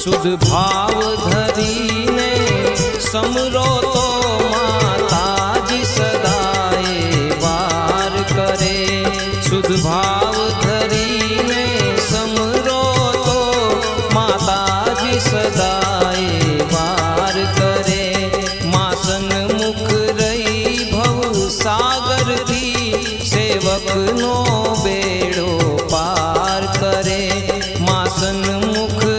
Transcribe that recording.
शुद्ध भाव धरीने समरो तो माताजी सदाए वार करे। शुद्ध भाव धरीने समरो तो माताजी सदाए वार करे। मां सन्मुख रही भव सागर थी सेवक नो बेड़ो पार करे। मां सन्मुख